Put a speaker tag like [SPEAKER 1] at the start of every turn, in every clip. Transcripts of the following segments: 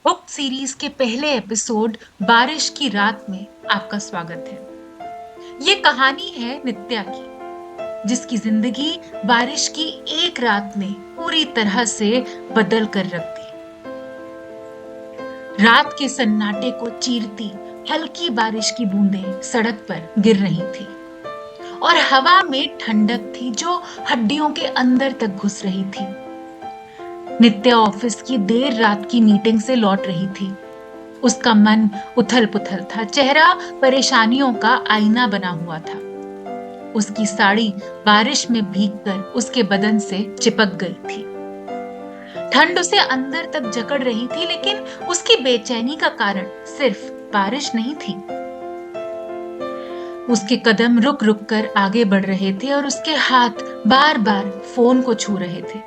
[SPEAKER 1] Book series के पहले episode बारिश की रात में आपका स्वागत है। ये कहानी है नित्या की, जिसकी जिंदगी बारिश की एक रात ने पूरी तरह से बदल कर रख दी। रात के सन्नाटे को चीरती हल्की बारिश की बूंदें सड़क पर गिर रही थी और हवा में ठंडक थी जो हड्डियों के अंदर तक घुस रही थी। नित्या ऑफिस की देर रात की मीटिंग से लौट रही थी। उसका मन उथल पुथल था, चेहरा परेशानियों का आईना बना हुआ था। उसकी साड़ी बारिश में भीगकर उसके बदन से चिपक गई थी। ठंड उसे अंदर तक जकड़ रही थी, लेकिन उसकी बेचैनी का कारण सिर्फ बारिश नहीं थी। उसके कदम रुक रुक कर आगे बढ़ रहे थे और उसके हाथ बार बार फोन को छू रहे थे।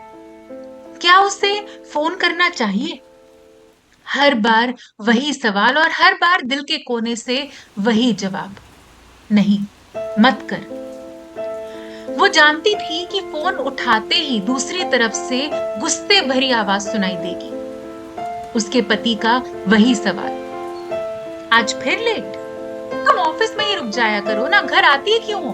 [SPEAKER 1] क्या उसे फोन करना चाहिए? हर बार वही सवाल और हर बार दिल के कोने से वही जवाब, नहीं, मत कर। वो जानती थी कि फोन उठाते ही दूसरी तरफ से गुस्से भरी आवाज सुनाई देगी। उसके पति का वही सवाल, आज फिर लेट? तुम ऑफिस में ही रुक जाया करो ना, घर आती है क्यों?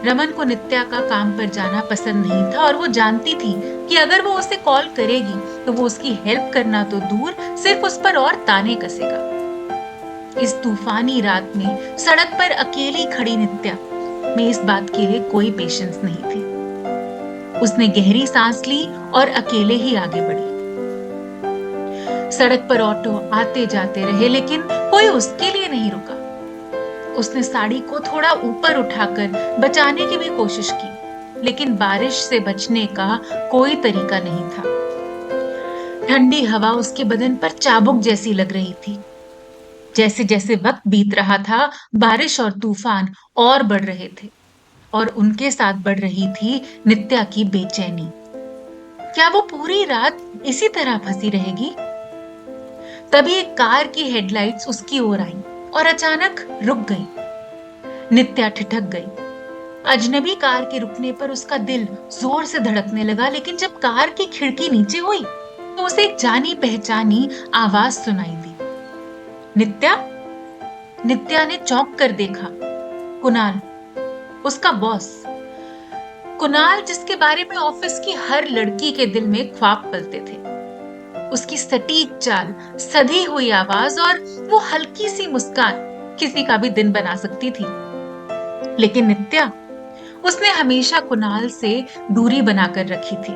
[SPEAKER 1] रमन को नित्या का काम पर जाना पसंद नहीं था और वो जानती थी कि अगर वो उसे कॉल करेगी तो वो उसकी हेल्प करना तो दूर, सिर्फ उस पर और ताने कसेगा। इस तूफानी रात में सड़क पर अकेली खड़ी नित्या में इस बात के लिए कोई पेशेंस नहीं थी। उसने गहरी सांस ली और अकेले ही आगे बढ़ी। सड़क पर ऑटो आते जाते रहे, लेकिन कोई उसके लिए नहीं रुका। उसने साड़ी को थोड़ा ऊपर उठाकर बचाने की भी कोशिश की, लेकिन बारिश से बचने का कोई तरीका नहीं था। ठंडी हवा उसके बदन पर चाबुक जैसी लग रही थी। जैसे जैसे वक्त बीत रहा था, बारिश और तूफान और बढ़ रहे थे और उनके साथ बढ़ रही थी नित्या की बेचैनी। क्या वो पूरी रात इसी तरह फंसी रहेगी? तभी एक कार की हेडलाइट्स उसकी ओर आई और अचानक रुक गई। नित्या ठिठक गई। अजनबी कार के रुकने पर उसका दिल जोर से धड़कने लगा, लेकिन जब कार की खिड़की नीचे हुई तो उसे एक जानी पहचानी आवाज सुनाई दी, नित्या। नित्या ने चौंक कर देखा। कुणाल, उसका बॉस। कुणाल, जिसके बारे में ऑफिस की हर लड़की के दिल में ख्वाब पलते थे। उसकी सटीक चाल, सधी हुई आवाज और वो हल्की सी मुस्कान किसी का भी दिन बना सकती थी। लेकिन नित्या, उसने हमेशा कुणाल से दूरी बनाकर रखी थी।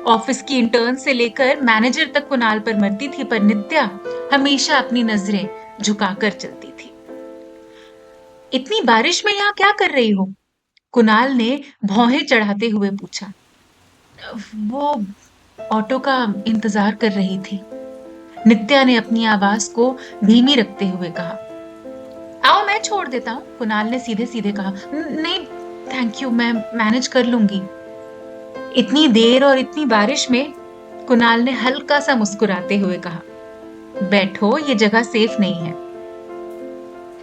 [SPEAKER 1] ऑफिस की इंटर्न से लेकर मैनेजर तक कुणाल पर मरती थी, पर नित्या हमेशा अपनी नजरें झुकाकर चलती थी। इतनी बारिश में यहाँ क्या कर रही हो? कुणाल ने भौहें चढ़ाते हुए पूछा। वो ऑटो का इंतजार कर रही थी, नित्या ने अपनी आवाज को धीमी रखते हुए कहा। आओ, मैं छोड़ देता हूँ, कुणाल ने सीधे सीधे कहा। नहीं थैंक यू, मैं मैनेज कर लूंगी। इतनी देर और इतनी बारिश में? कुणाल ने हल्का सा मुस्कुराते हुए कहा। बैठो, ये जगह सेफ नहीं है।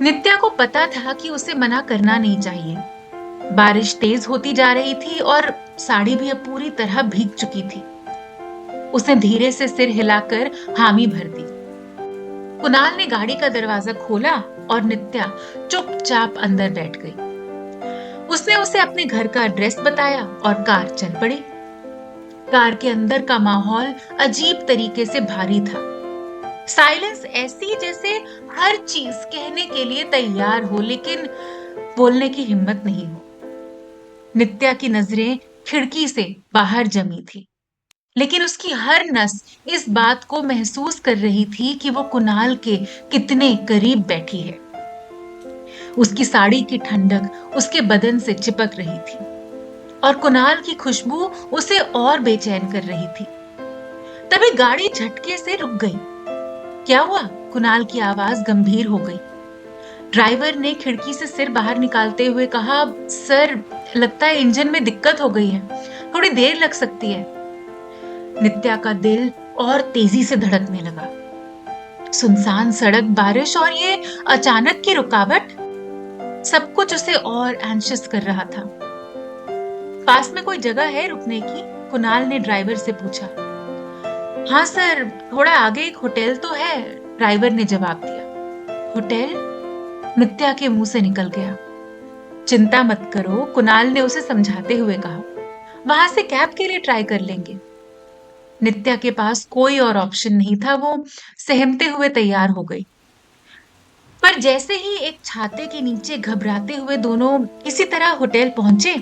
[SPEAKER 1] नित्या को पता था कि उसे मना करना नहीं चाहिए। बारिश तेज होती जा रही थी और साड़ी भी अब पूरी तरह भीग चुकी थी। उसने धीरे से सिर हिलाकर हामी भर दी। कुणाल ने गाड़ी का दरवाजा खोला और नित्या चुपचाप अंदर बैठ गई। उसने उसे अपने घर का एड्रेस बताया और कार चल पड़ी। कार के अंदर का माहौल अजीब तरीके से भारी था। साइलेंस ऐसी जैसे हर चीज कहने के लिए तैयार हो, लेकिन बोलने की हिम्मत नहीं हो। नित्या की नजरें खिड़की से बाहर जमी थी, लेकिन उसकी हर नस इस बात को महसूस कर रही थी कि वो कुणाल के कितने करीब बैठी है। उसकी साड़ी की ठंडक उसके बदन से चिपक रही थी और कुणाल की खुशबू उसे और बेचैन कर रही थी। तभी गाड़ी झटके से रुक गई। क्या हुआ? कुणाल की आवाज गंभीर हो गई। ड्राइवर ने खिड़की से सिर बाहर निकालते हुए कहा, सर, लगता है इंजन में दिक्कत हो गई है, थोड़ी देर लग सकती है। नित्या का दिल और तेजी से धड़कने लगा। सुनसान सड़क, बारिश और ये अचानक की रुकावट, सब कुछ उसे और एंशियस कर रहा था। पास में कोई जगह है रुकने की? कुणाल ने ड्राइवर से पूछा। हाँ सर, थोड़ा आगे एक होटल तो है, ड्राइवर ने जवाब दिया। होटल? नित्या के मुंह से निकल गया। चिंता मत करो, कुणाल ने उसे समझाते हुए कहा। वहां से कैब के लिए ट्राई कर लेंगे। नित्या के पास कोई और ऑप्शन नहीं था, वो सहमते हुए तैयार हो गई। पर जैसे ही एक छाते के नीचे घबराते हुए दोनों किसी तरह होटल पहुंचे,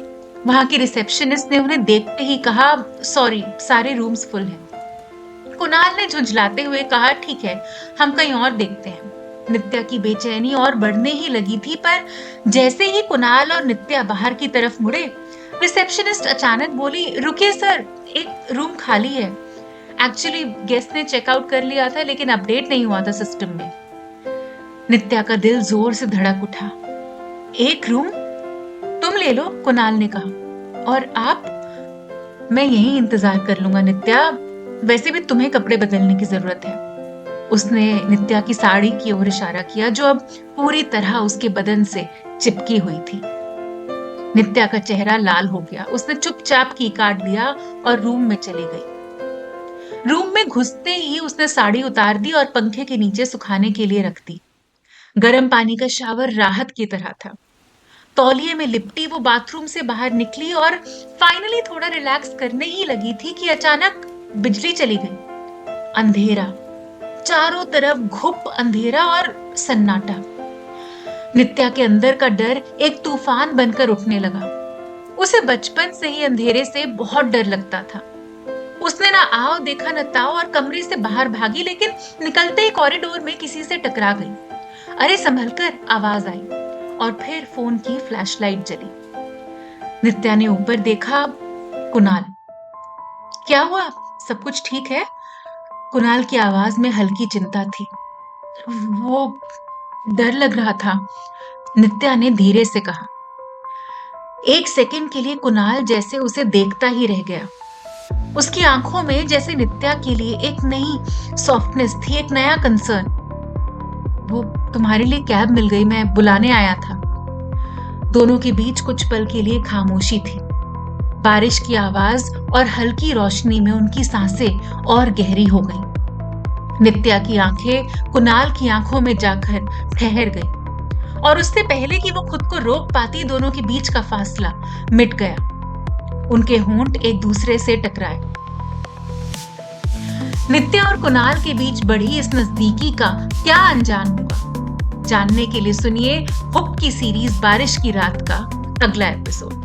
[SPEAKER 1] वहां की रिसेप्शनिस्ट ने उन्हें देखते ही कहा, सॉरी, सारे रूम्स फुल हैं। कुणाल ने झुंझलाते हुए कहा, ठीक है, हम कहीं और देखते हैं। नित्या की बेचैनी और बढ़ने ही लगी थी, पर जैसे ही कुणाल और नित्या बाहर की तरफ मुड़े, रिसेप्शनिस्ट अचानक बोली, रुकिए सर, एक रूम खाली है। एक्चुअली गेस्ट ने चेकआउट कर लिया था, लेकिन अपडेट नहीं हुआ था सिस्टम में। नित्या का दिल जोर से धड़क उठा। एक रूम? तुम ले लो, कुणाल ने कहा। और आप? मैं यहीं इंतजार कर लूंगा नित्या, वैसे भी तुम्हें कपड़े बदलने की जरूरत है। उसने नित्या की साड़ी की ओर इशारा किया, जो अब पूरी तरह उसके बदन से चिपकी हुई थी। नित्या का चेहरा लाल हो गया। उसने चुपचाप की काट दिया और रूम में चली गई। रूम में घुसते ही उसने साड़ी उतार दी और पंखे के नीचे सुखाने के लिए रख दी। गर्म पानी का शावर राहत की तरह था। तौलिए में लिपटी वो बाथरूम से बाहर निकली और फाइनली थोड़ा रिलैक्स करने ही लगी थी कि अचानक बिजली चली गई। अंधेरा, चारों तरफ घुप अंधेरा और सन्नाटा। नित्या के अंदर का डर एक तूफान बनकर उठने लगा। उसे बचपन से ही अंधेरे से बहुत डर लगता था। उसने ना आओ देखा न ताओ और कमरे से बाहर भागी, लेकिन निकलते ही कॉरिडोर में किसी से टकरा गई। अरे संभलकर, आवाज आई और फिर फोन की फ्लैशलाइट जली। नित्या ने ऊपर देखा। कुणाल। क्या हुआ, सब कुछ ठीक है? कुणाल की आवाज में हल्की चिंता थी। वो डर लग रहा था, नित्या ने धीरे से कहा। एक सेकंड के लिए कुणाल जैसे उसे देखता ही रह गया। उसकी आंखों में जैसे नित्या के लिए एक नई सॉफ्टनेस थी, एक नया कंसर्न। वो तुम्हारे लिए कैब मिल गई, मैं बुलाने आया था। दोनों के बीच कुछ पल के लिए खामोशी थी। बारिश की आवाज और हल्की रोशनी में उनकी सांसें और गहरी हो गईं। नित्या की आंखें कुणाल की आंखों में जाकर ठहर गई और उससे पहले कि वो खुद को रोक पाती, दोनों के बीच का फासला मिट गया। उनके होंठ एक दूसरे से टकराए। नित्या और कुणाल के बीच बढ़ी इस नजदीकी का क्या अंजाम होगा, जानने के लिए सुनिए हुप की सीरीज बारिश की रात का अगला एपिसोड।